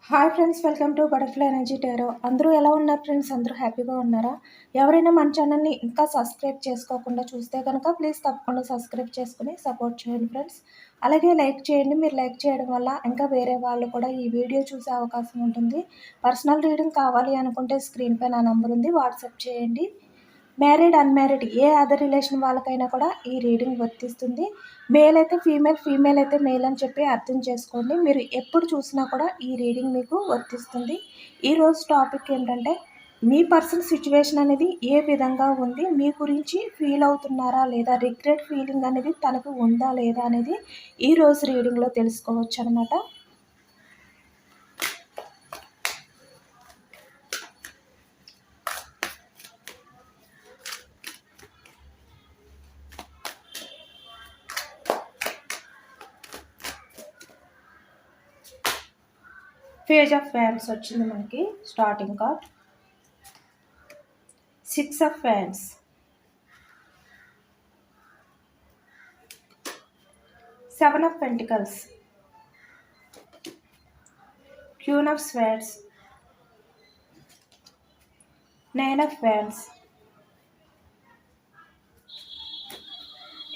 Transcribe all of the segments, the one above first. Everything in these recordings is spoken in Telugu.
Hi friends, welcome to butterfly energy tarot. అందరూ ఎలా ఉన్నారు ఫ్రెండ్స్? అందరూ హ్యాపీగా ఉన్నారా? ఎవరైనా మన ఛానల్ని ఇంకా సబ్స్క్రైబ్ చేసుకోకుండా చూస్తే కనుక ప్లీజ్ తప్పకుండా సబ్స్క్రైబ్ చేసుకుని సపోర్ట్ చేయండి ఫ్రెండ్స్. అలాగే లైక్ చేయండి. మీరు లైక్ చేయడం వల్ల ఇంకా వేరే వాళ్ళు కూడా ఈ వీడియో చూసే అవకాశం ఉంటుంది. పర్సనల్ రీడింగ్ కావాలి అనుకుంటే స్క్రీన్ పై నా నంబర్ ఉంది, వాట్సాప్ చేయండి. మ్యారీడ్, అన్మ్యారీడ్ ఏ అదర్ రిలేషన్ వాళ్ళకైనా కూడా ఈ రీడింగ్ వర్తిస్తుంది. మేల్ అయితే ఫీమేల్, ఫీమేల్ అయితే మేల్ అని చెప్పి అర్థం చేసుకోండి. మీరు ఎప్పుడు చూసినా కూడా ఈ రీడింగ్ మీకు వర్తిస్తుంది. ఈరోజు టాపిక్ ఏంటంటే మీ పర్సనల్ సిచ్యువేషన్ అనేది ఏ విధంగా ఉంది, మీ గురించి ఫీల్ అవుతున్నారా లేదా, రిగ్రెట్ ఫీలింగ్ అనేది తనకు ఉందా లేదా అనేది ఈరోజు రీడింగ్లో తెలుసుకోవచ్చు అనమాట. పేజ్ ఆఫ్ ఫ్యాన్స్ వచ్చింది మనకి. Starting card 6 of fans, 7 of pentacles, queen of swords, 9 of fans,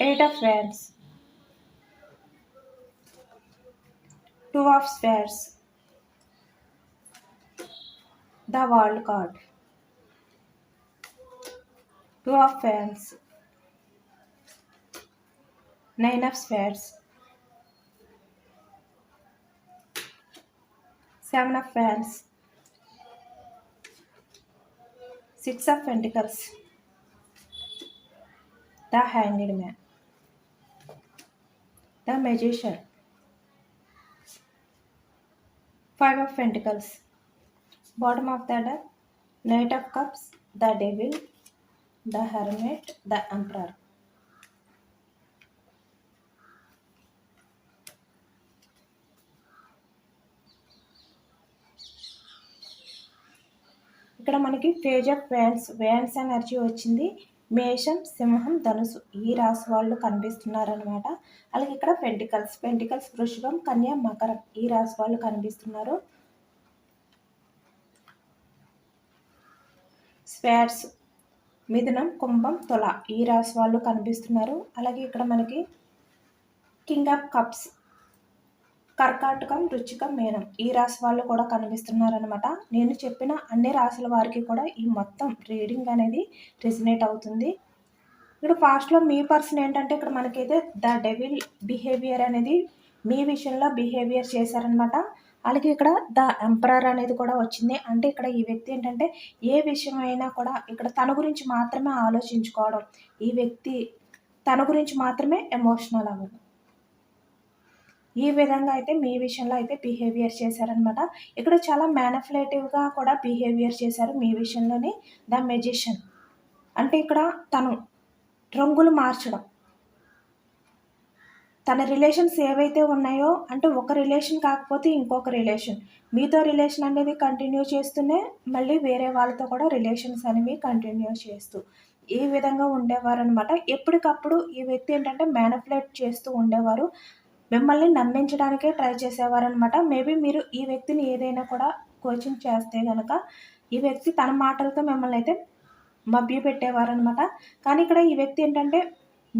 8 of fans, 2 of swords, the world card, 2 of fans, 9 of swords, 7 of fans, 6 of pentacles, the hanged man, the magician, 5 of pentacles, bottom of the deck, knight of cups, the devil, the hermit, the emperor. ఇక్కడ మనకి పేజ్ ఆఫ్ వ్యాన్స్ ఎనర్జీ వచ్చింది. మేషం, సింహం, ధనుసు ఈ రాశి వాళ్ళు కనిపిస్తున్నారనమాట. అలాగే ఇక్కడ పెంటికల్స్ వృషభం, కన్య, మకరం ఈ రాశి వాళ్ళు కనిపిస్తున్నారు. స్వార్డ్స్ మిథునం, కుంభం, తుల ఈ రాశి వాళ్ళు కనిపిస్తున్నారు. అలాగే ఇక్కడ మనకి కింగ్ ఆఫ్ కప్స్ కర్కాటకం, వృశ్చికం, మీనం ఈ రాశి వాళ్ళు కూడా కనిపిస్తున్నారనమాట. నేను చెప్పిన అన్ని రాశుల వారికి కూడా ఈ మొత్తం రీడింగ్ అనేది రెసినేట్ అవుతుంది. ఇక్కడ ఫాస్ట్లో మీ పర్సన్ ఏంటంటే ఇక్కడ మనకైతే ద డెవిల్ బిహేవియర్ అనేది మీ విషయంలో బిహేవియర్ చేశారనమాట. అలాగే ఇక్కడ ద ఎంపరర్ అనేది కూడా వచ్చింది. అంటే ఇక్కడ ఈ వ్యక్తి ఏంటంటే ఏ విషయమైనా కూడా ఇక్కడ తన గురించి మాత్రమే ఆలోచించుకోవడం, ఈ వ్యక్తి తన గురించి మాత్రమే ఎమోషనల్ అవ్వడం, ఈ విధంగా అయితే మీ విషయంలో అయితే బిహేవియర్ చేశారనమాట. ఇక్కడ చాలా మ్యానిపులేటివ్గా కూడా బిహేవియర్ చేశారు మీ విషయంలోనే. ద మెజిషియన్ అంటే ఇక్కడ తను రంగులు మార్చడం, తన రిలేషన్స్ ఏవైతే ఉన్నాయో అంటే ఒక రిలేషన్ కాకపోతే ఇంకొక రిలేషన్, మీతో రిలేషన్ అనేది కంటిన్యూ చేస్తూనే మళ్ళీ వేరే వాళ్ళతో కూడా రిలేషన్స్ అనేవి కంటిన్యూ చేస్తూ ఈ విధంగా ఉండేవారు అనమాట. ఎప్పటికప్పుడు ఈ వ్యక్తి ఏంటంటే మ్యానిపులేట్ చేస్తూ ఉండేవారు, మిమ్మల్ని నమ్మించడానికే ట్రై చేసేవారు అనమాట. మేబీ మీరు ఈ వ్యక్తిని ఏదైనా కూడా కోచింగ్ చేస్తే కనుక ఈ వ్యక్తి తన మాటలతో మిమ్మల్ని అయితే మభ్యపెట్టేవారు అనమాట. కానీ ఇక్కడ ఈ వ్యక్తి ఏంటంటే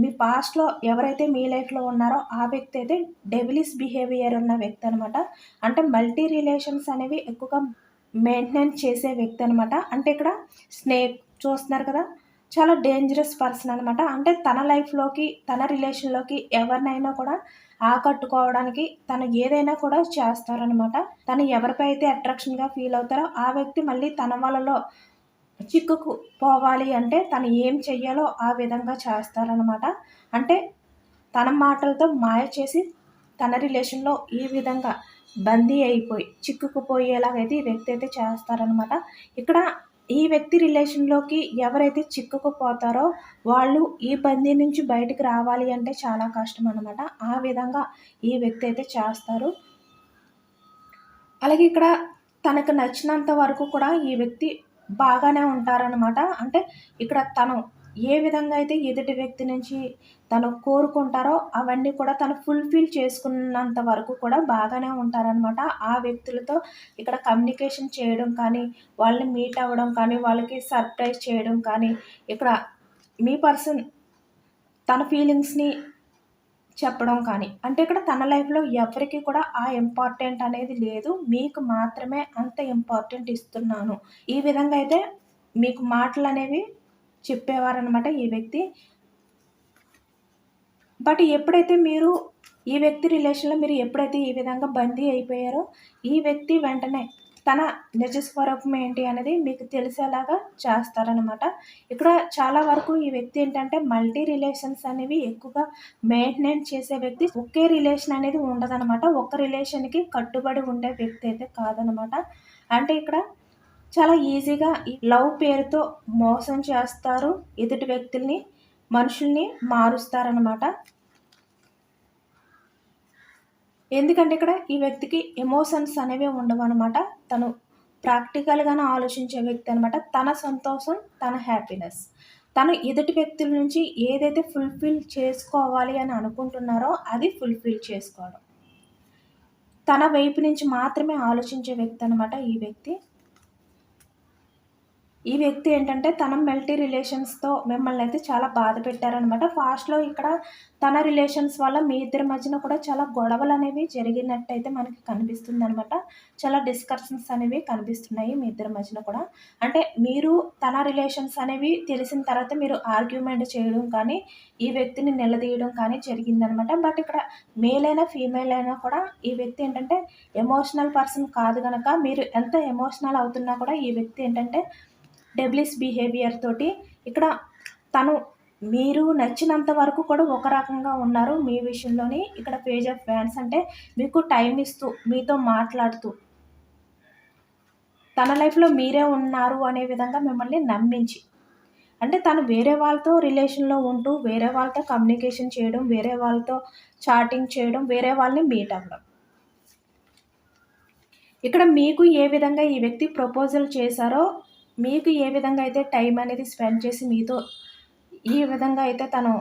మీ పాస్ట్లో ఎవరైతే మీ లైఫ్లో ఉన్నారో ఆ వ్యక్తి అయితే డెవిలిస్ బిహేవియర్ ఉన్న వ్యక్తి అనమాట. అంటే మల్టీ రిలేషన్స్ అనేవి ఎక్కువగా మెయింటెనెన్స్ చేసే వ్యక్తి అనమాట. అంటే ఇక్కడ స్నేక్ చూస్తున్నారు కదా, చాలా డేంజరస్ పర్సన్ అనమాట. అంటే తన లైఫ్లోకి తన రిలేషన్లోకి ఎవరినైనా కూడా ఆకట్టుకోవడానికి తను ఏదైనా కూడా చేస్తారనమాట. తను ఎవరిపై అయితే అట్రాక్షన్గా ఫీల్ అవుతారో ఆ వ్యక్తి మళ్ళీ తన వాళ్ళలో చిక్కుకు పోవాలి అంటే తను ఏం చెయ్యాలో ఆ విధంగా చేస్తారనమాట. అంటే తన మాటలతో మాయ చేసి తన రిలేషన్లో ఈ విధంగా బందీ అయిపోయి చిక్కుకుపోయేలాగైతే ఈ వ్యక్తి అయితే చేస్తారనమాట. ఇక్కడ ఈ వ్యక్తి రిలేషన్లోకి ఎవరైతే చిక్కుకుపోతారో వాళ్ళు ఈ బందీ నుంచి బయటికి రావాలి అంటే చాలా కష్టం అనమాట. ఆ విధంగా ఈ వ్యక్తి అయితే చేస్తారు. అలాగే ఇక్కడ తనకు నచ్చినంత వరకు కూడా ఈ వ్యక్తి బాగానే ఉంటారనమాట. అంటే ఇక్కడ తను ఏ విధంగా అయితే ఎదుటి వ్యక్తి నుంచి తను కోరుకుంటారో అవన్నీ కూడా తను ఫుల్‌ఫిల్ చేసుకున్నంత వరకు కూడా బాగానే ఉంటారనమాట. ఆ వ్యక్తులతో ఇక్కడ కమ్యూనికేషన్ చేయడం కానీ, వాళ్ళని మీట్ అవ్వడం కానీ, వాళ్ళకి సర్ప్రైజ్ చేయడం కానీ, ఇక్కడ మీ పర్సన్ తన ఫీలింగ్స్‌ని చెప్పడం కానీ, అంటే ఇక్కడ తన లైఫ్‌లో ఎవరికీ కూడా ఆ ఇంపార్టెంట్ అనేది లేదు. మీకు మాత్రమే అంత ఇంపార్టెంట్ ఇస్తున్నాను. ఈ విధంగా అయితే మీకు మాటలనేవి చెప్పేవారనమాట ఈ వ్యక్తి. బట్ ఎప్పుడైతే మీరు ఈ వ్యక్తి రిలేషన్‌లో మీరు ఎప్పుడైతే ఈ విధంగా బందీ అయిపోయారో, ఈ వ్యక్తి వెంటనే తన నిజ స్వరూపం ఏంటి అనేది మీకు తెలిసేలాగా చేస్తారనమాట. ఇక్కడ చాలా వరకు ఈ వ్యక్తి ఏంటంటే మల్టీ రిలేషన్స్ అనేవి ఎక్కువగా మెయింటైన్ చేసే వ్యక్తి. ఒకే రిలేషన్ అనేది ఉండదనమాట. ఒక్క రిలేషన్‌కి కట్టుబడి ఉండే వ్యక్తి అయితే కాదనమాట. అంటే ఇక్కడ చాలా ఈజీగా ఈ లవ్ పేరుతో మోసం చేస్తారు. ఎదుటి వ్యక్తుల్ని, మనుషుల్ని మారుస్తారనమాట. ఎందుకంటే ఇక్కడ ఈ వ్యక్తికి ఎమోషన్స్ అనేవి ఉండవనమాట. తను ప్రాక్టికల్‌గానే ఆలోచించే వ్యక్తి అనమాట. తన సంతోషం, తన హ్యాపీనెస్. తను ఎదుటి వ్యక్తుల నుంచి ఏదైతే ఫుల్‌ఫిల్ చేసుకోవాలి అని అనుకుంటున్నారో అది ఫుల్‌ఫిల్ చేసుకోవడం. తన వైపు నుంచి మాత్రమే ఆలోచించే వ్యక్తి అనమాట ఈ వ్యక్తి. ఈ వ్యక్తి ఏంటంటే తన మల్టీ రిలేషన్స్‌తో మిమ్మల్నయితే చాలా బాధ పెట్టారనమాట. ఫాస్ట్‌లో ఇక్కడ తన రిలేషన్స్ వల్ల మీ ఇద్దరి మధ్యన కూడా చాలా గొడవలనేవి జరిగినట్టయితే మనకి కనిపిస్తుందనమాట. చాలా డిస్కషన్స్ అనేవి కనిపిస్తున్నాయి మీ ఇద్దరి మధ్యన కూడా. అంటే మీరు తన రిలేషన్స్ అనేవి తెలిసిన తర్వాత మీరు ఆర్గ్యుమెంట్ చేయడం కానీ, ఈ వ్యక్తిని నిలదీయడం కానీ జరిగిందనమాట. బట్ ఇక్కడ మేల్ అయినా, ఫీమేల్ అయినా కూడా ఈ వ్యక్తి ఏంటంటే ఎమోషనల్ పర్సన్ కాదు గనక మీరు ఎంత ఎమోషనల్ అవుతున్నా కూడా ఈ వ్యక్తి ఏంటంటే డెవిలిష్ బిహేవియర్ తోటి ఇక్కడ తను మీరు నచ్చినంత వరకు కూడా ఒక రకంగా ఉన్నారు మీ విషయంలోని. ఇక్కడ పేజ్ ఆఫ్ వ్యాండ్స్ అంటే మీకు టైం ఇస్తూ, మీతో మాట్లాడుతూ, తన లైఫ్‌లో మీరే ఉన్నారు అనే విధంగా మిమ్మల్ని నమ్మించి, అంటే తను వేరే వాళ్ళతో రిలేషన్‌లో ఉంటూ, వేరే వాళ్ళతో కమ్యూనికేషన్ చేయడం, వేరే వాళ్ళతో చాటింగ్ చేయడం, వేరే వాళ్ళని మీట్ అవ్వడం. ఇక్కడ మీకు ఏ విధంగా ఈ వ్యక్తి ప్రపోజల్ చేశారో, మీకు ఏ విధంగా అయితే టైం అనేది స్పెండ్ చేసి మీతో ఈ విధంగా అయితే తను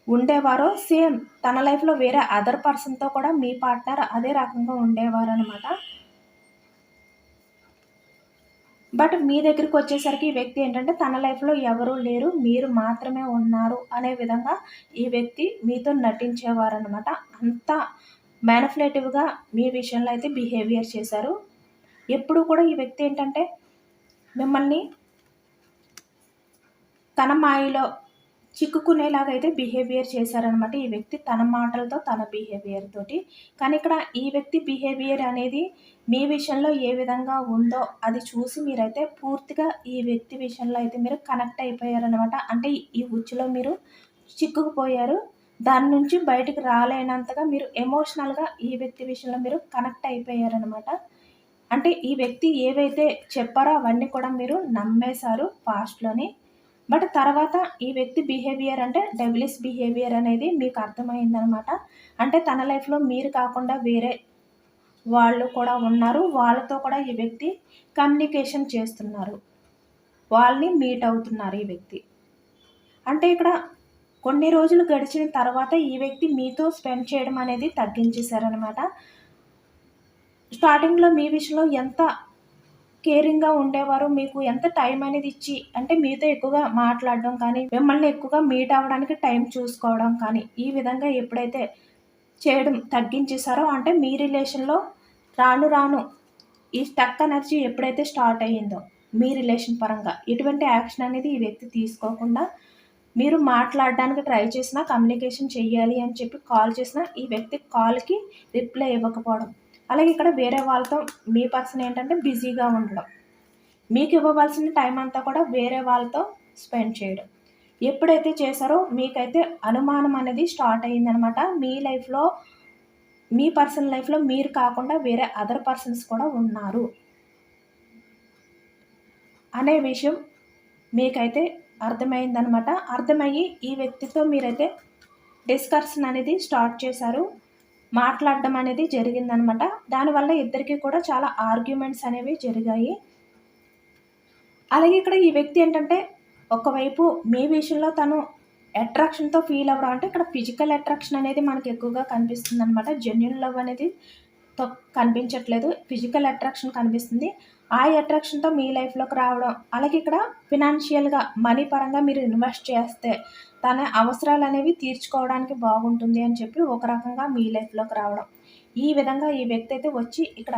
ఉండేవారో, సేమ్ తన లైఫ్‌లో వేరే అదర్ పర్సన్‌తో కూడా మీ పార్ట్నర్ అదే రకంగా ఉండేవారనమాట. బట్ మీ దగ్గరికొచ్చేసరికి ఈ వ్యక్తి ఏంటంటే తన లైఫ్‌లో ఎవరూ లేరు, మీరు మాత్రమే ఉన్నారు అనే విధంగా ఈ వ్యక్తి మీతో నటించేవారనమాట. అంత మ్యానిపులేటివ్‌గా మీ విషయంలో అయితే బిహేవియర్ చేశారు. ఎప్పుడు కూడా ఈ వ్యక్తి ఏంటంటే మిమ్మల్ని తన మాయలో చిక్కుకునేలాగా అయితే బిహేవియర్ చేశారనమాట ఈ వ్యక్తి తన మాటలతో, తన బిహేవియర్ తోటి. కానీ ఇక్కడ ఈ వ్యక్తి బిహేవియర్ అనేది మీ విషయంలో ఏ విధంగా ఉందో అది చూసి మీరైతే పూర్తిగా ఈ వ్యక్తి విషయంలో అయితే మీరు కనెక్ట్ అయిపోయారనమాట. అంటే ఈ ఉచ్చులో మీరు చిక్కుకుపోయారు. దాని నుంచి బయటికి రాలేనంతగా మీరు ఎమోషనల్‌గా ఈ వ్యక్తి విషయంలో మీరు కనెక్ట్ అయిపోయారనమాట. అంటే ఈ వ్యక్తి ఏవైతే చెప్పారో అవన్నీ కూడా మీరు నమ్మేశారు పాస్ట్‌లోని. బట్ తర్వాత ఈ వ్యక్తి బిహేవియర్ అంటే డెవిలిష్ బిహేవియర్ అనేది మీకు అర్థమైందనమాట. అంటే తన లైఫ్‌లో మీరు కాకుండా వేరే వాళ్ళు కూడా ఉన్నారు. వాళ్ళతో కూడా ఈ వ్యక్తి కమ్యూనికేషన్ చేస్తున్నారు. వాళ్ళని మీట్ అవుతున్నారు ఈ వ్యక్తి. అంటే ఇక్కడ కొన్ని రోజులు గడిచిన తర్వాత ఈ వ్యక్తి మీతో స్పెండ్ చేయడం అనేది తగ్గించేశారనమాట. స్టార్టింగ్‌లో మీ విషయంలో ఎంత కేరింగ్‌గా ఉండేవారు. మీకు ఎంత టైం అనేది ఇచ్చి అంటే మీతో ఎక్కువగా మాట్లాడడం కానీ, మిమ్మల్ని ఎక్కువగా మీట్ అవ్వడానికి టైం చూసుకోవడం కానీ, ఈ విధంగా ఎప్పుడైతే చేయడం తగ్గించేశారో అంటే మీ రిలేషన్‌లో రాను రాను ఈ స్టక్ ఎనర్జీ ఎప్పుడైతే స్టార్ట్ అయ్యిందో మీ రిలేషన్ పరంగా ఎటువంటి యాక్షన్ అనేది ఈ వ్యక్తి తీసుకోకుండా మీరు మాట్లాడడానికి ట్రై చేసినా, కమ్యూనికేషన్ చెయ్యాలి అని చెప్పి కాల్ చేసినా ఈ వ్యక్తి కాల్‌కి రిప్లై ఇవ్వకపోవడం. అలాగే ఇక్కడ వేరే వాళ్ళతో మీ పర్సన్ ఏంటంటే బిజీగా ఉండడం. మీకు ఇవ్వవలసిన టైం అంతా కూడా వేరే వాళ్ళతో స్పెండ్ చేయడం. ఎప్పుడైతే చేశారో మీకైతే అనుమానం అనేది స్టార్ట్ అయిందనమాట. మీ లైఫ్‌లో మీ పర్సన్ లైఫ్‌లో మీరు కాకుండా వేరే అదర్ పర్సన్స్ కూడా ఉన్నారు అనే విషయం మీకైతే అర్థమైందనమాట. అర్థమయ్యి ఈ వ్యక్తితో మీరైతే డిస్కషన్ అనేది స్టార్ట్ చేశారు. మాట్లాడడం అనేది జరిగిందనమాట. దానివల్ల ఇద్దరికీ కూడా చాలా ఆర్గ్యుమెంట్స్ అనేవి జరిగాయి. అలాగే ఇక్కడ ఈ వ్యక్తి ఏంటంటే ఒకవైపు మీ విషయంలో తను అట్రాక్షన్‌తో ఫీల్ అవ్వడం అంటే ఇక్కడ ఫిజికల్ అట్రాక్షన్ అనేది మనకి ఎక్కువగా కనిపిస్తుందనమాట. జెన్యూన్ లవ్ అనేది కనిపించట్లేదు. ఫిజికల్ అట్రాక్షన్ కనిపిస్తుంది. ఆ అట్రాక్షన్‌తో మీ లైఫ్‌లోకి రావడం. అలాగే ఇక్కడ ఫినాన్షియల్‌గా మనీ పరంగా మీరు ఇన్వెస్ట్ చేస్తే తన అవసరాలనేవి తీర్చుకోవడానికి బాగుంటుంది అని చెప్పి ఒక రకంగా మీ లైఫ్‌లోకి రావడం. ఈ విధంగా ఈ వ్యక్తి అయితే వచ్చి ఇక్కడ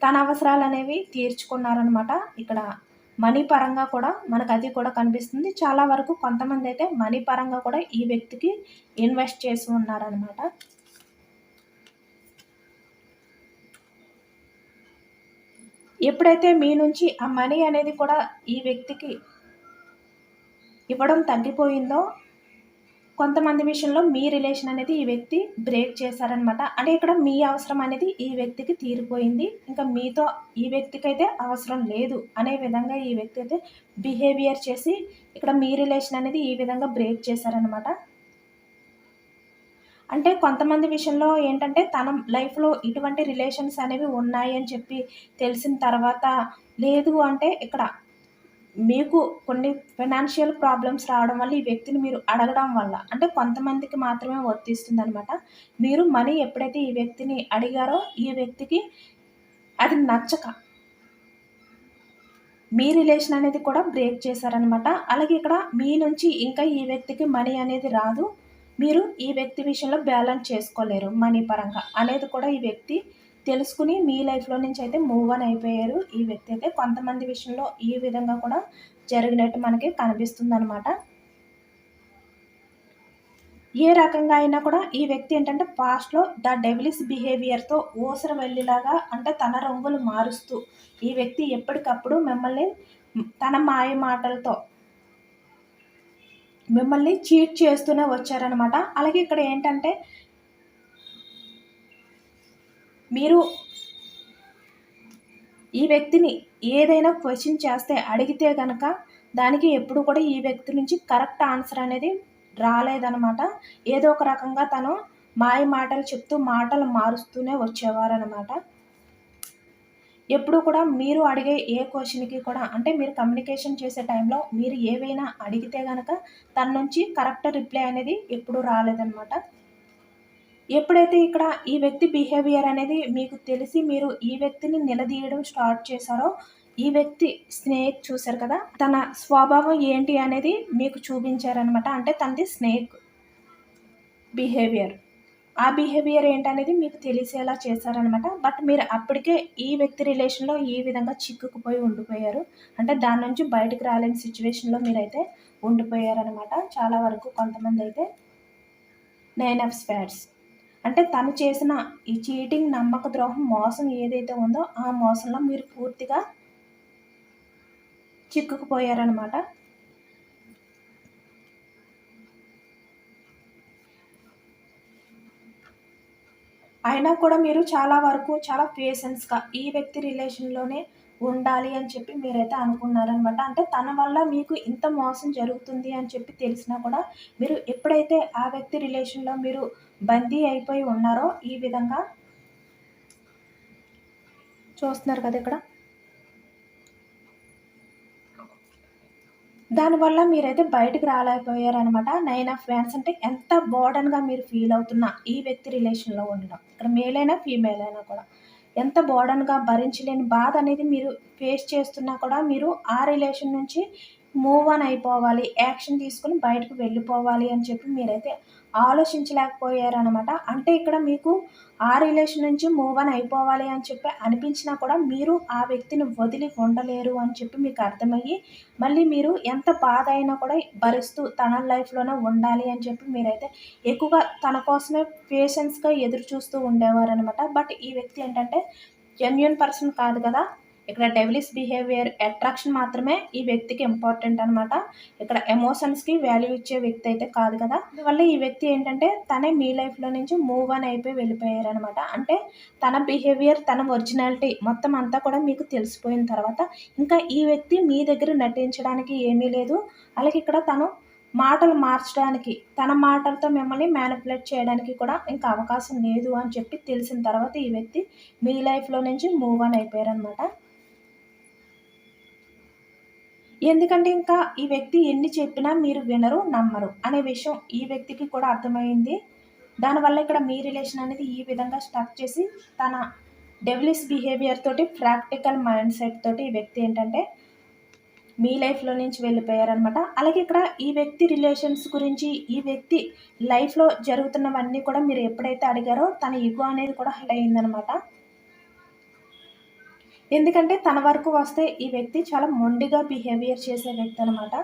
తన అవసరాలనేవి తీర్చుకున్నారనమాట. ఇక్కడ మనీ పరంగా కూడా మనకది కూడా కనిపిస్తుంది. చాలా వరకు కొంతమందైతే మనీ పరంగా కూడా ఈ వ్యక్తికి ఇన్వెస్ట్ చేసి ఉన్నారనమాట. ఎప్పుడైతే మీ నుంచి ఆ మనీ అనేది కూడా ఈ వ్యక్తికి ఇవ్వడం తగ్గిపోయిందో, కొంతమంది విషయంలో మీ రిలేషన్ అనేది ఈ వ్యక్తి బ్రేక్ చేశారనమాట. అంటే ఇక్కడ మీ అవసరం అనేది ఈ వ్యక్తికి తీరిపోయింది. ఇంకా మీతో ఈ వ్యక్తికైతే అవసరం లేదు అనే విధంగా ఈ వ్యక్తి అయితే బిహేవియర్ చేసి ఇక్కడ మీ రిలేషన్ అనేది ఈ విధంగా బ్రేక్ చేశారనమాట. అంటే కొంతమంది విషయంలో ఏంటంటే తన లైఫ్‌లో ఇటువంటి రిలేషన్స్ అనేవి ఉన్నాయి అని చెప్పి తెలిసిన తర్వాత లేదు అంటే ఇక్కడ మీకు కొన్ని ఫైనాన్షియల్ ప్రాబ్లమ్స్ రావడం వల్ల ఈ వ్యక్తిని మీరు అడగడం వల్ల అంటే కొంతమందికి మాత్రమే వర్తిస్తుందనమాట. మీరు మనీ ఎప్పుడైతే ఈ వ్యక్తిని అడిగారో ఈ వ్యక్తికి అది నచ్చక మీ రిలేషన్ అనేది కూడా బ్రేక్ చేశారనమాట. అలాగే ఇక్కడ మీ నుంచి ఇంకా ఈ వ్యక్తికి మనీ అనేది రాదు. మీరు ఈ వ్యక్తి విషయంలో బ్యాలెన్స్ చేసుకోలేరు మనీ పరంగా అనేది కూడా ఈ వ్యక్తి తెలుసుకుని మీ లైఫ్‌లో నుంచి అయితే మూవ్ ఆన్ అయిపోయారు ఈ వ్యక్తి అయితే. కొంతమంది విషయంలో ఈ విధంగా కూడా జరిగినట్టు మనకి కనిపిస్తుందనమాట. ఏ రకంగా అయినా కూడా ఈ వ్యక్తి ఏంటంటే పాస్ట్‌లో ద డెవిలిష్ బిహేవియర్‌తో ఊసరవెల్లిలాగా అంటే తన రంగులు మారుస్తూ ఈ వ్యక్తి ఎప్పటికప్పుడు మిమ్మల్ని తన మాయ మాటలతో మిమ్మల్ని చీట్ చేస్తూనే వచ్చారనమాట. అలాగే ఇక్కడ ఏంటంటే మీరు ఈ వ్యక్తిని ఏదైనా క్వెషన్ చేస్తే అడిగితే గనక దానికి ఎప్పుడు కూడా ఈ వ్యక్తి నుంచి కరెక్ట్ ఆన్సర్ అనేది రాలేదనమాట. ఏదో ఒక రకంగా తను మాయ మాటలు చెప్తూ మాటలు మారుస్తూనే వచ్చేవారనమాట. ఎప్పుడు కూడా మీరు అడిగే ఏ క్వెషన్‌కి కూడా అంటే మీరు కమ్యూనికేషన్ చేసే టైంలో మీరు ఏవైనా అడిగితే గనక తన నుంచి కరెక్ట్ రిప్లై అనేది ఎప్పుడూ రాలేదనమాట. ఎప్పుడైతే ఇక్కడ ఈ వ్యక్తి బిహేవియర్ అనేది మీకు తెలిసి మీరు ఈ వ్యక్తిని నిలదీయడం స్టార్ట్ చేశారో, ఈ వ్యక్తి స్నేక్ చూసారు కదా! తన స్వభావం ఏంటి అనేది మీకు చూపించారనమాట. అంటే తనది స్నేక్ బిహేవియర్. ఆ బిహేవియర్ ఏంటనేది మీకు తెలిసేలా చేశారనమాట. బట్ మీరు అప్పటికే ఈ వ్యక్తి రిలేషన్‌లో ఈ విధంగా చిక్కుకుపోయి ఉండిపోయారు. అంటే దాని నుంచి బయటికి రాలేని సిట్యుయేషన్‌లో మీరైతే ఉండిపోయారనమాట. చాలా వరకు కొంతమందైతే 9 ఆఫ్ స్పేడ్స్. అంటే తను చేసిన ఈ చీటింగ్, నమ్మక ద్రోహం, మోసం ఏదైతే ఉందో ఆ మోసంలో మీరు పూర్తిగా చిక్కుకుపోయారనమాట. అయినా కూడా మీరు చాలా వరకు చాలా పేషెన్స్‌గా ఈ వ్యక్తి రిలేషన్‌లోనే ఉండాలి అని చెప్పి మీరైతే అనుకున్నారనమాట. అంటే తన వల్ల మీకు ఇంత మోసం జరుగుతుంది అని చెప్పి తెలిసినా కూడా మీరు ఎప్పుడైతే ఆ వ్యక్తి రిలేషన్‌లో మీరు బందీ అయిపోయి ఉన్నారో ఈ విధంగా చూస్తున్నారు కదా ఇక్కడ. దానివల్ల మీరైతే బయటికి రాలేకపోయారనమాట. 9 ఆఫ్ వ్యాన్స్ అంటే ఎంత బర్డెన్‌గా మీరు ఫీల్ అవుతున్నా ఈ వ్యక్తి రిలేషన్‌లో ఉండడం. ఇక్కడ మేల్ అయినా, ఫీమేల్ అయినా కూడా. ఎంత బర్డెన్‌గా భరించలేని బాధ అనేది మీరు ఫేస్ చేస్తున్నా కూడా మీరు ఆ రిలేషన్ నుంచి మూవ్ ఆన్ అయిపోవాలి. యాక్షన్ తీసుకొని బయటకు వెళ్ళిపోవాలి అని చెప్పి మీరైతే ఆలోచించలేకపోయారనమాట. అంటే ఇక్కడ మీకు ఆ రిలేషన్ నుంచి మూవ్ ఆన్ అయిపోవాలి అని చెప్పి అనిపించినా కూడా మీరు ఆ వ్యక్తిని వదిలి ఉండలేరు అని చెప్పి మీకు అర్థమయ్యి మళ్ళీ మీరు ఎంత బాధ అయినా కూడా భరిస్తూ తన లైఫ్‌లోనే ఉండాలి అని చెప్పి మీరైతే ఎక్కువగా తన కోసమే పేషెన్స్‌గా ఎదురు చూస్తూ ఉండేవారనమాట. బట్ ఈ వ్యక్తి ఏంటంటే జెన్యూన్ పర్సన్ కాదు కదా! ఇక్కడ డెవిలిష్ బిహేవియర్, అట్రాక్షన్ మాత్రమే ఈ వ్యక్తికి ఇంపార్టెంట్ అనమాట. ఇక్కడ ఎమోషన్స్‌కి వాల్యూ ఇచ్చే వ్యక్తి అయితే కాదు కదా! అందువల్ల ఈ వ్యక్తి ఏంటంటే తనే మీ లైఫ్‌లో నుంచి మూవ్ ఆన్ అయిపోయి వెళ్ళిపోయారనమాట. అంటే తన బిహేవియర్, తన ఒరిజినాలిటీ మొత్తం అంతా కూడా మీకు తెలిసిపోయిన తర్వాత ఇంకా ఈ వ్యక్తి మీ దగ్గర నటించడానికి ఏమీ లేదు. అలాగే ఇక్కడ తను మాటలు మార్చడానికి, తన మాటలతో మిమ్మల్ని మ్యానిపులేట్ చేయడానికి కూడా ఇంకా అవకాశం లేదు అని చెప్పి తెలిసిన తర్వాత ఈ వ్యక్తి మీ లైఫ్‌లో నుంచి మూవ్ ఆన్ అయిపోయారనమాట. ఎందుకంటే ఇంకా ఈ వ్యక్తి ఎన్ని చెప్పినా మీరు వినరు, నమ్మరు అనే విషయం ఈ వ్యక్తికి కూడా అర్థమైంది. దానివల్ల ఇక్కడ మీ రిలేషన్ అనేది ఈ విధంగా స్టక్ చేసి తన డెవిలిష్ బిహేవియర్ తోటి, ప్రాక్టికల్ మైండ్ సెట్ తోటి ఈ వ్యక్తి ఏంటంటే మీ లైఫ్‌లో నుంచి వెళ్ళిపోయారనమాట. అలాగే ఇక్కడ ఈ వ్యక్తి రిలేషన్స్ గురించి, ఈ వ్యక్తి లైఫ్‌లో జరుగుతున్నవన్నీ కూడా మీరు ఎప్పుడైతే అడిగారో తన ఇగో అనేది కూడా హర్ట్ అయిందనమాట. ఎందుకంటే తన వరకు వస్తే ఈ వ్యక్తి చాలా మొండిగా బిహేవియర్ చేసే వ్యక్తి అనమాట.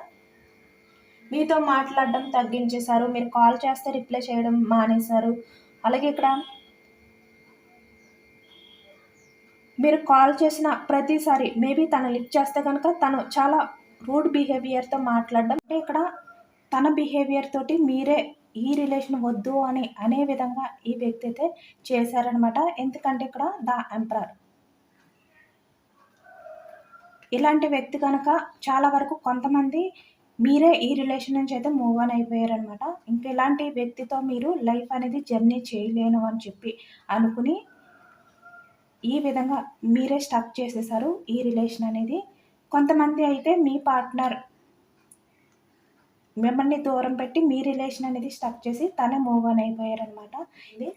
మీతో మాట్లాడడం తగ్గించేశారు. మీరు కాల్ చేస్తే రిప్లై చేయడం మానేశారు. అలాగే ఇక్కడ మీరు కాల్ చేసిన ప్రతిసారి మేబీ తను లిఫ్ట్ చేస్తే గనక తను చాలా రూడ్ బిహేవియర్‌తో మాట్లాడడం. అంటే ఇక్కడ తన బిహేవియర్ తోటి మీరే ఈ రిలేషన్ వద్దు అని అనే విధంగా ఈ వ్యక్తి అయితే చేశారనమాట. ఎందుకంటే ఇక్కడ ద ఎంపరర్. ఇలాంటి వ్యక్తి కనుక చాలా వరకు కొంతమంది మీరే ఈ రిలేషన్ నుంచి అయితే మూవ్ ఆన్ అయిపోయారనమాట. ఇంక ఇలాంటి వ్యక్తితో మీరు లైఫ్ అనేది జర్నీ చేయలేను అని చెప్పి అనుకుని ఈ విధంగా మీరే స్టక్ చేసేసారు ఈ రిలేషన్ అనేది. కొంతమంది అయితే మీ పార్ట్నర్ మిమ్మల్ని దూరం పెట్టి మీ రిలేషన్ అనేది స్టక్ చేసి తనే మూవ్ ఆన్ అయిపోయారనమాట. ఇది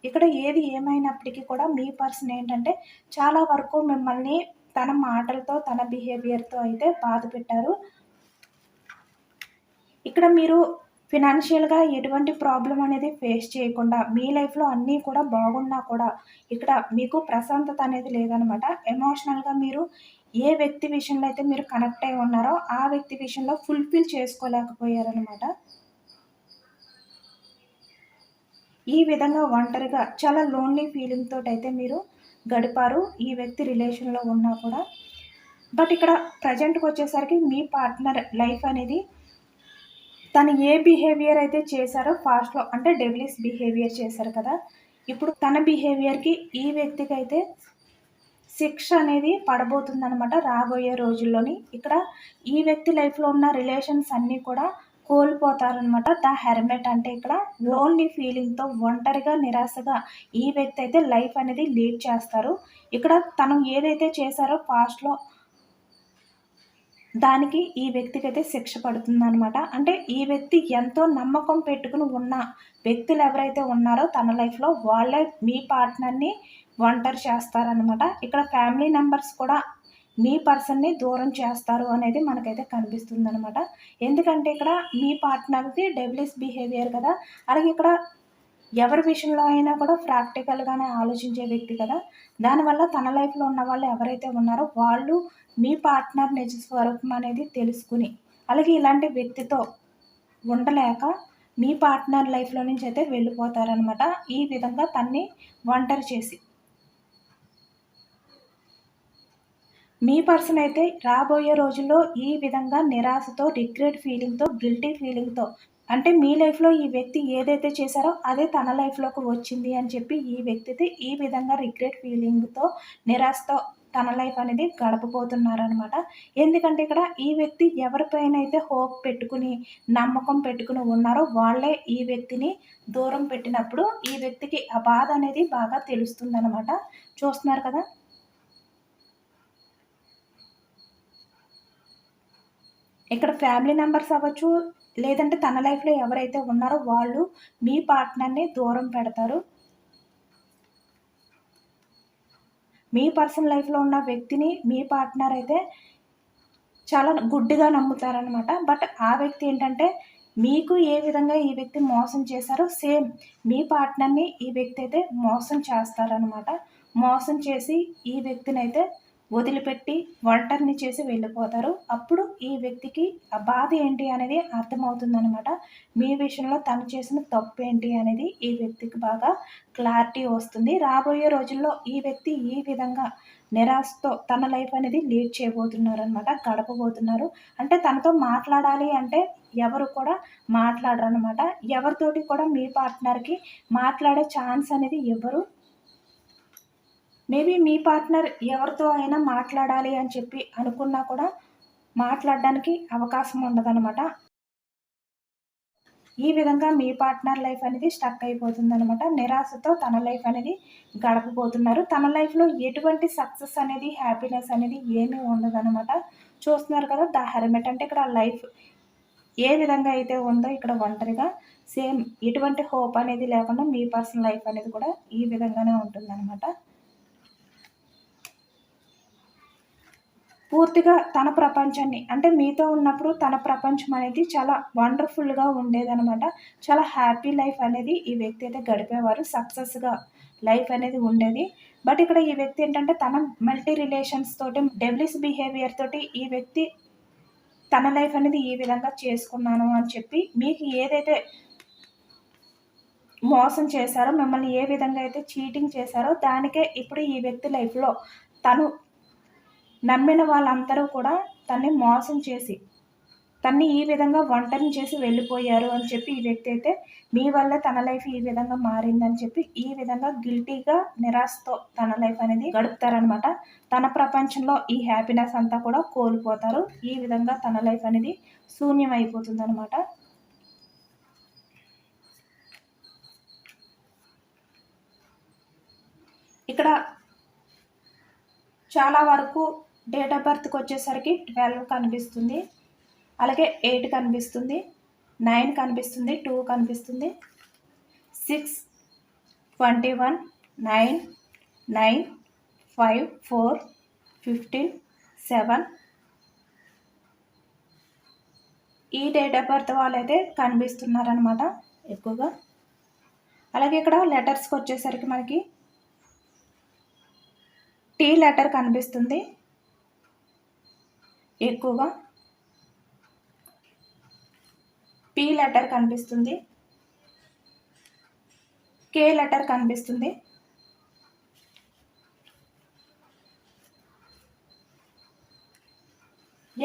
ఇక్కడ ఏది ఏమైనప్పటికీ కూడా మీ పర్సన్ ఏంటంటే చాలా వరకు మిమ్మల్ని తన మాటలతో, తన బిహేవియర్‌తో అయితే బాధపెట్టారు. ఇక్కడ మీరు ఫినాన్షియల్‌గా ఎటువంటి ప్రాబ్లమ్ అనేది ఫేస్ చేయకుండా, మీ లైఫ్‌లో అన్నీ కూడా బాగున్నా కూడా, ఇక్కడ మీకు ప్రశాంతత అనేది లేదనమాట. ఎమోషనల్‌గా మీరు ఏ వ్యక్తి విషయంలో అయితే మీరు కనెక్ట్ అయి ఉన్నారో, ఆ వ్యక్తి విషయంలో ఫుల్‌ఫిల్ చేసుకోలేకపోయారనమాట. ఈ విధంగా ఒంటరిగా చాలా లోన్లీ ఫీలింగ్ తోటైతే మీరు గడిపారు ఈ వ్యక్తి రిలేషన్‌లో ఉన్నా కూడా. బట్ ఇక్కడ ప్రెజెంట్‌కొచ్చేసరికి మీ పార్ట్నర్ లైఫ్ అనేది తను ఏ బిహేవియర్ అయితే చేశారో పాస్ట్‌లో అంటే డెవిలిష్ బిహేవియర్ చేశారు కదా! ఇప్పుడు తన బిహేవియర్‌కి ఈ వ్యక్తికైతే శిక్ష అనేది పడబోతుందనమాట రాబోయే రోజుల్లోని. ఇక్కడ ఈ వ్యక్తి లైఫ్‌లో ఉన్న రిలేషన్స్ అన్నీ కూడా కోల్పోతారనమాట. ద హెర్మిట్ అంటే ఇక్కడ లోన్లీ ఫీలింగ్‌తో ఒంటరిగా, నిరాశగా ఈ వ్యక్తి అయితే లైఫ్ అనేది లీడ్ చేస్తారు. ఇక్కడ తను ఏదైతే చేశారో పాస్ట్‌లో దానికి ఈ వ్యక్తికైతే శిక్ష పడుతుందనమాట. అంటే ఈ వ్యక్తి ఎంతో నమ్మకం పెట్టుకుని ఉన్న వ్యక్తులు ఎవరైతే ఉన్నారో తన లైఫ్‌లో వాళ్ళే మీ పార్ట్నర్‌ని ఒంటరి చేస్తారనమాట. ఇక్కడ ఫ్యామిలీ మెంబర్స్ కూడా మీ పర్సన్‌ని దూరం చేస్తారు అనేది మనకైతే కనిపిస్తుందనమాట. ఎందుకంటే ఇక్కడ మీ పార్ట్నర్‌ది డెవిలిష్ బిహేవియర్ కదా! అలాగే ఇక్కడ ఎవరి విషయంలో అయినా కూడా ప్రాక్టికల్‌గానే ఆలోచించే వ్యక్తి కదా! దానివల్ల తన లైఫ్‌లో ఉన్న వాళ్ళు ఎవరైతే ఉన్నారో వాళ్ళు మీ పార్ట్నర్ నిజ స్వరూపం అనేది తెలుసుకుని, అలాగే ఇలాంటి వ్యక్తితో ఉండలేక మీ పార్ట్నర్ లైఫ్‌లో నుంచి అయితే వెళ్ళిపోతారనమాట. ఈ విధంగా తన్ని ఒంటరి చేసి. మీ పర్సన్ అయితే రాబోయే రోజుల్లో ఈ విధంగా నిరాశతో, రిగ్రెట్ ఫీలింగ్‌తో, గిల్టీ ఫీలింగ్‌తో అంటే మీ లైఫ్‌లో ఈ వ్యక్తి ఏదైతే చేశారో అదే తన లైఫ్‌లోకి వచ్చింది అని చెప్పి ఈ వ్యక్తి అయితే ఈ విధంగా రిగ్రెట్ ఫీలింగ్‌తో, నిరాశతో తన లైఫ్ అనేది గడపబోతున్నారనమాట. ఎందుకంటే ఇక్కడ ఈ వ్యక్తి ఎవరిపైన అయితే హోప్ పెట్టుకుని, నమ్మకం పెట్టుకుని ఉన్నారో వాళ్ళే ఈ వ్యక్తిని దూరం పెట్టినప్పుడు ఈ వ్యక్తికి ఆ బాధ అనేది బాగా తెలుస్తుందనమాట. చూస్తున్నారు కదా! ఇక్కడ ఫ్యామిలీ మెంబర్స్ అవ్వచ్చు, లేదంటే తన లైఫ్‌లో ఎవరైతే ఉన్నారో వాళ్ళు మీ పార్ట్నర్‌ని దూరం పెడతారు. మీ పర్సనల్ లైఫ్‌లో ఉన్న వ్యక్తిని మీ పార్ట్నర్ అయితే చాలా గుడ్డిగా నమ్ముతారనమాట. బట్ ఆ వ్యక్తి ఏంటంటే మీకు ఏ విధంగా ఈ వ్యక్తి మోసం చేశారో సేమ్ మీ పార్ట్నర్‌ని ఈ వ్యక్తి అయితే మోసం చేస్తారనమాట. మోసం చేసి ఈ వ్యక్తినైతే వదిలిపెట్టి ఒంటరిని చేసి వెళ్ళిపోతారు. అప్పుడు ఈ వ్యక్తికి ఆ బాధ ఏంటి అనేది అర్థమవుతుందనమాట. మీ విషయంలో తను చేసిన తప్పేంటి అనేది ఈ వ్యక్తికి బాగా క్లారిటీ వస్తుంది. రాబోయే రోజుల్లో ఈ వ్యక్తి ఈ విధంగా నిరాశతో తన లైఫ్ అనేది లీడ్ చేయబోతున్నారనమాట. గడపబోతున్నారు. అంటే తనతో మాట్లాడాలి అంటే ఎవరు కూడా మాట్లాడరనమాట. ఎవరితోటి కూడా మీ పార్ట్నర్‌కి మాట్లాడే ఛాన్స్ అనేది ఇవ్వరు. మేబీ మీ పార్ట్నర్ ఎవరితో అయినా మాట్లాడాలి అని చెప్పి అనుకున్నా కూడా మాట్లాడడానికి అవకాశం ఉండదనమాట. ఈ విధంగా మీ పార్ట్నర్ లైఫ్ అనేది స్టక్ అయిపోతుందనమాట. నిరాశతో తన లైఫ్ అనేది గడపబోతున్నారు. తన లైఫ్‌లో ఎటువంటి సక్సెస్ అనేది, హ్యాపీనెస్ అనేది ఏమీ ఉండదనమాట. చూస్తున్నారు కదా, ద హెర్మిట్ అంటే ఇక్కడ లైఫ్ ఏ విధంగా అయితే ఉందో ఇక్కడ ఒంటరిగా సేమ్ ఎటువంటి హోప్ అనేది లేకుండా మీ పర్సనల్ లైఫ్ అనేది కూడా ఈ విధంగానే ఉంటుందన్నమాట. పూర్తిగా తన ప్రపంచాన్ని అంటే మీతో ఉన్నప్పుడు తన ప్రపంచం అనేది చాలా వండర్ఫుల్గా ఉండేదనమాట. చాలా హ్యాపీ లైఫ్ అనేది ఈ వ్యక్తి అయితే గడిపేవారు. సక్సెస్గా లైఫ్ అనేది ఉండేది. బట్ ఇక్కడ ఈ వ్యక్తి ఏంటంటే తన మల్టీ రిలేషన్స్ తోటి డెవిలిష్ బిహేవియర్ తోటి ఈ వ్యక్తి తన లైఫ్ అనేది ఈ విధంగా చేసుకున్నాను అని చెప్పి మీకు ఏదైతే మోసం చేశారో, మిమ్మల్ని ఏ విధంగా అయితే చీటింగ్ చేశారో దానికే ఇప్పుడు ఈ వ్యక్తి లైఫ్లో తను నమ్మిన వాళ్ళందరూ కూడా తన్ని మోసం చేసి తన్ని ఈ విధంగా ఒంటరిని చేసి వెళ్ళిపోయారు అని చెప్పి ఈ వ్యక్తి అయితే మీ వల్లే తన లైఫ్ ఈ విధంగా మారిందని చెప్పి ఈ విధంగా గిల్టీగా నిరాశతో తన లైఫ్ అనేది గడుపుతారనమాట. తన ప్రపంచంలో ఈ హ్యాపీనెస్ అంతా కూడా కోల్పోతారు. ఈ విధంగా తన లైఫ్ అనేది శూన్యం అయిపోతుంది అనమాట. ఇక్కడ చాలా వరకు డేట్ ఆఫ్ బర్త్కి వచ్చేసరికి 12 కనిపిస్తుంది, అలాగే 8 కనిపిస్తుంది, 9 కనిపిస్తుంది, 2 కనిపిస్తుంది, 6, 21, 9, 9, 5, 4, 15, 7 ఈ డేట్ ఆఫ్ బర్త్ వాళ్ళైతే కనిపిస్తున్నారనమాట ఎక్కువగా. అలాగే ఇక్కడ లెటర్స్కి వచ్చేసరికి మనకి టీ లెటర్ కనిపిస్తుంది ఎక్కువగా, పీ లెటర్ కనిపిస్తుంది, కే లెటర్ కనిపిస్తుంది,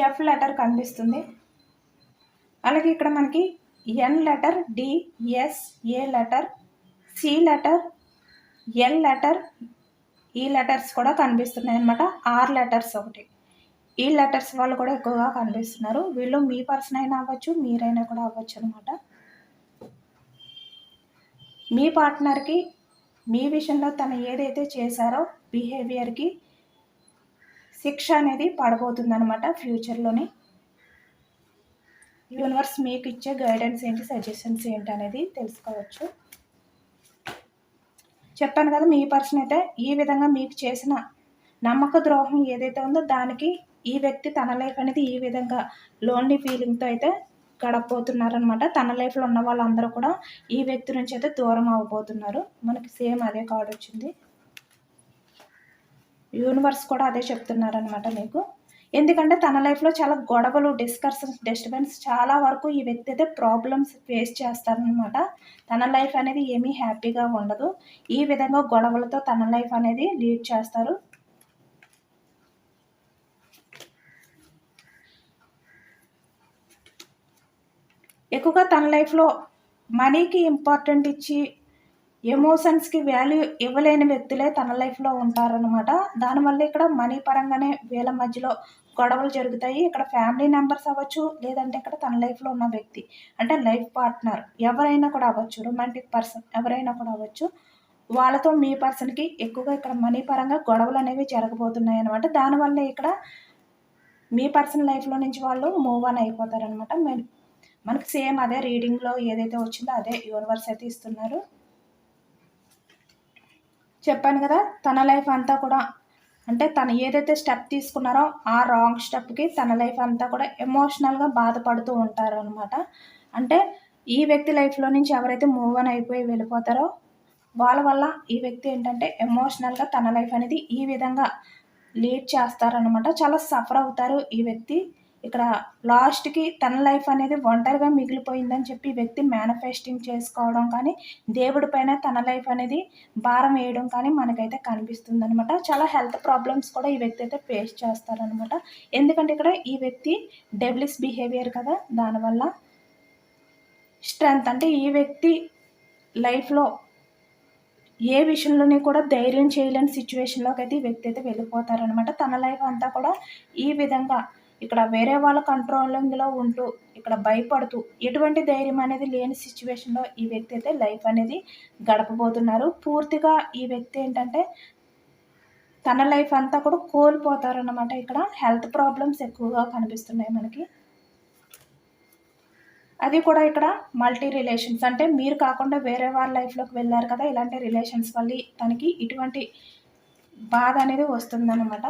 ఎఫ్ లెటర్ కనిపిస్తుంది. అలాగే ఇక్కడ మనకి N letter, D, S, A letter, C letter, L letter, ఈ లెటర్స్ కూడా కనిపిస్తున్నాయి అన్నమాట. ఆర్ లెటర్స్ ఒకటి, ఈ లెటర్స్ వాళ్ళు కూడా ఎక్కువగా కనిపిస్తున్నారు. వీళ్ళు మీ పర్సన్ అయినా అవ్వచ్చు, మీరైనా కూడా అవ్వచ్చు అనమాట. మీ పార్ట్నర్కి మీ విషయంలో తను ఏదైతే చేశారో బిహేవియర్కి శిక్ష అనేది పడబోతుంది అనమాట ఫ్యూచర్లోని. యూనివర్స్ మీకు ఇచ్చే గైడెన్స్ ఏంటి, సజెషన్స్ ఏంటి అనేది తెలుసుకోవచ్చు. చెప్పాను కదా, మీ పర్సన్ అయితే ఈ విధంగా మీకు చేసిన నమ్మక ద్రోహం ఏదైతే ఉందో దానికి ఈ వ్యక్తి తన లైఫ్ అనేది ఈ విధంగా లోన్లీ ఫీలింగ్తో అయితే గడపబోతున్నారనమాట. తన లైఫ్లో ఉన్న వాళ్ళందరూ కూడా ఈ వ్యక్తి నుంచి అయితే దూరం అవ్వబోతున్నారు. మనకి సేమ్ అదే కార్డ్ వచ్చింది. యూనివర్స్ కూడా అదే చెప్తున్నారనమాట మీకు. ఎందుకంటే తన లైఫ్లో చాలా గొడవలు, డిస్కషన్స్, డిస్టర్బెన్స్ చాలా వరకు ఈ వ్యక్తి అయితే ప్రాబ్లమ్స్ ఫేస్ చేస్తారనమాట. తన లైఫ్ అనేది ఏమీ హ్యాపీగా ఉండదు. ఈ విధంగా గొడవలతో తన లైఫ్ అనేది లీడ్ చేస్తారు. ఎక్కువగా తన లైఫ్లో మనీకి ఇంపార్టెంట్ ఇచ్చి ఎమోషన్స్కి వాల్యూ ఇవ్వలేని వ్యక్తులే తన లైఫ్లో ఉంటారనమాట. దానివల్ల ఇక్కడ మనీ పరంగానే వీళ్ళ మధ్యలో గొడవలు జరుగుతాయి. ఇక్కడ ఫ్యామిలీ మెంబర్స్ అవ్వచ్చు, లేదంటే ఇక్కడ తన లైఫ్లో ఉన్న వ్యక్తి అంటే లైఫ్ పార్ట్నర్ ఎవరైనా కూడా అవ్వచ్చు, రొమాంటిక్ పర్సన్ ఎవరైనా కూడా అవ్వచ్చు. వాళ్ళతో మీ పర్సన్కి ఎక్కువగా ఇక్కడ మనీ పరంగా గొడవలు అనేవి జరగబోతున్నాయి అనమాట. దానివల్ల ఇక్కడ మీ పర్సన్ లైఫ్లో నుంచి వాళ్ళు మూవ్ ఆన్ అయిపోతారనమాట. మనకి సేమ్ అదే రీడింగ్లో ఏదైతే వచ్చిందో అదే యూనివర్స్ అయితే ఇస్తున్నారు. చెప్పాను కదా, తన లైఫ్ అంతా కూడా అంటే తను ఏదైతే స్టెప్ తీసుకున్నారో ఆ రాంగ్ స్టెప్కి తన లైఫ్ అంతా కూడా ఎమోషనల్గా బాధపడుతూ ఉంటారు అనమాట. అంటే ఈ వ్యక్తి లైఫ్లో నుంచి ఎవరైతే మూవ్ ఆన్ అయిపోయి వెళ్ళిపోతారో వాళ్ళ వల్ల ఈ వ్యక్తి ఏంటంటే ఎమోషనల్గా తన లైఫ్ అనేది ఈ విధంగా లీడ్ చేస్తారనమాట. చాలా సఫర్ అవుతారు ఈ వ్యక్తి. ఇక్కడ లాస్ట్కి తన లైఫ్ అనేది ఒంటరిగా మిగిలిపోయిందని చెప్పి ఈ వ్యక్తి మేనిఫెస్టింగ్ చేసుకోవడం కానీ, దేవుడి పైన తన లైఫ్ అనేది భారం వేయడం కానీ మనకైతే కనిపిస్తుంది అనమాట. చాలా హెల్త్ ప్రాబ్లమ్స్ కూడా ఈ వ్యక్తి అయితే ఫేస్ చేస్తారనమాట. ఎందుకంటే ఇక్కడ ఈ వ్యక్తి డెవిలిష్ బిహేవియర్ కదా, దానివల్ల స్ట్రెంగ్త్ అంటే ఈ వ్యక్తి లైఫ్లో ఏ విషయంలోనే కూడా ధైర్యం చేయలేని సిచ్యువేషన్లోకి అయితే ఈ వ్యక్తి అయితే వెళ్ళిపోతారనమాట. తన లైఫ్ అంతా కూడా ఈ విధంగా ఇక్కడ వేరే వాళ్ళ కంట్రోలింగ్లో ఉంటూ ఇక్కడ భయపడుతూ ఎటువంటి ధైర్యం అనేది లేని సిచ్యువేషన్లో ఈ వ్యక్తి అయితే లైఫ్ అనేది గడపబోతున్నారు. పూర్తిగా ఈ వ్యక్తి ఏంటంటే తన లైఫ్ అంతా కూడా కోల్పోతారన్నమాట. ఇక్కడ హెల్త్ ప్రాబ్లమ్స్ ఎక్కువగా కనిపిస్తున్నాయి మనకి. అది కూడా ఇక్కడ మల్టీ రిలేషన్స్ అంటే మీరు కాకుండా వేరే వాళ్ళ లైఫ్‌లోకి వెళ్లారు కదా! ఇలాంటి రిలేషన్స్ వల్ల తనకి ఇటువంటి బాధ అనేది వస్తుందన్నమాట.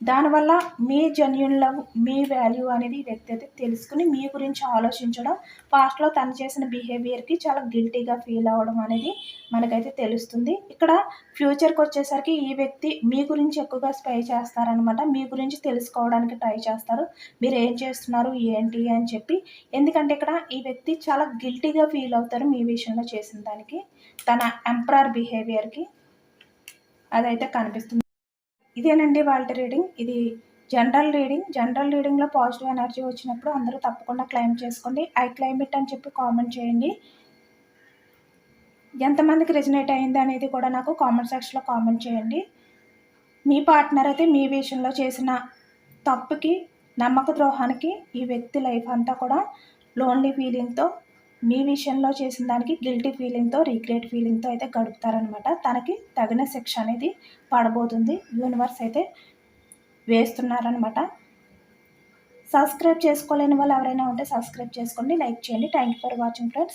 దానివల్ల మీ జెన్యూన్ లవ్, మీ వాల్యూ అనేది ఈ వ్యక్తి అయితే తెలుసుకొని మీ గురించి ఆలోచించడం, పాస్ట్‌లో తను చేసిన బిహేవియర్‌కి చాలా గిల్టీగా ఫీల్ అవ్వడం అనేది మనకైతే తెలుస్తుంది. ఇక్కడ ఫ్యూచర్‌కొచ్చేసరికి ఈ వ్యక్తి మీ గురించి ఎక్కువగా స్పై చేస్తారనమాట. మీ గురించి తెలుసుకోవడానికి ట్రై చేస్తారు. మీరేం చేస్తున్నారు, ఏంటి అని చెప్పి. ఎందుకంటే ఇక్కడ ఈ వ్యక్తి చాలా గిల్టీగా ఫీల్ అవుతారు మీ విషయంలో చేసిన దానికి. తన ఎంపరర్ బిహేవియర్‌కి అదైతే కనిపిస్తుంది. ఇదేనండి వాళ్ళ రీడింగ్. ఇది జనరల్ రీడింగ్. జనరల్ రీడింగ్‌లో పాజిటివ్ ఎనర్జీ వచ్చినప్పుడు అందరూ తప్పకుండా క్లెయిమ్ చేసుకోండి. ఐ క్లెయిమ్ ఇట్ అని చెప్పి కామెంట్ చేయండి. ఎంతమందికి రెజొనేట్ అయింది అనేది కూడా నాకు కామెంట్ సెక్షన్‌లో కామెంట్ చేయండి. మీ పార్ట్నర్ అయితే మీ విషయంలో చేసిన తప్పుకి, నమ్మక ద్రోహానికి ఈ వ్యక్తి లైఫ్ అంతా కూడా లోన్లీ ఫీలింగ్‌తో, మీ విషయంలో చేసిన దానికి గిల్టీ ఫీలింగ్‌తో, రిగ్రెట్ ఫీలింగ్‌తో అయితే గడుపుతారనమాట. తనకి తగిన శిక్ష అనేది పడబోతుంది. యూనివర్స్ అయితే వేస్తున్నారనమాట. సబ్స్క్రైబ్ చేసుకోలేని వాళ్ళు ఎవరైనా ఉంటే సబ్స్క్రైబ్ చేసుకోండి. లైక్ చేయండి. Thank you for watching friends.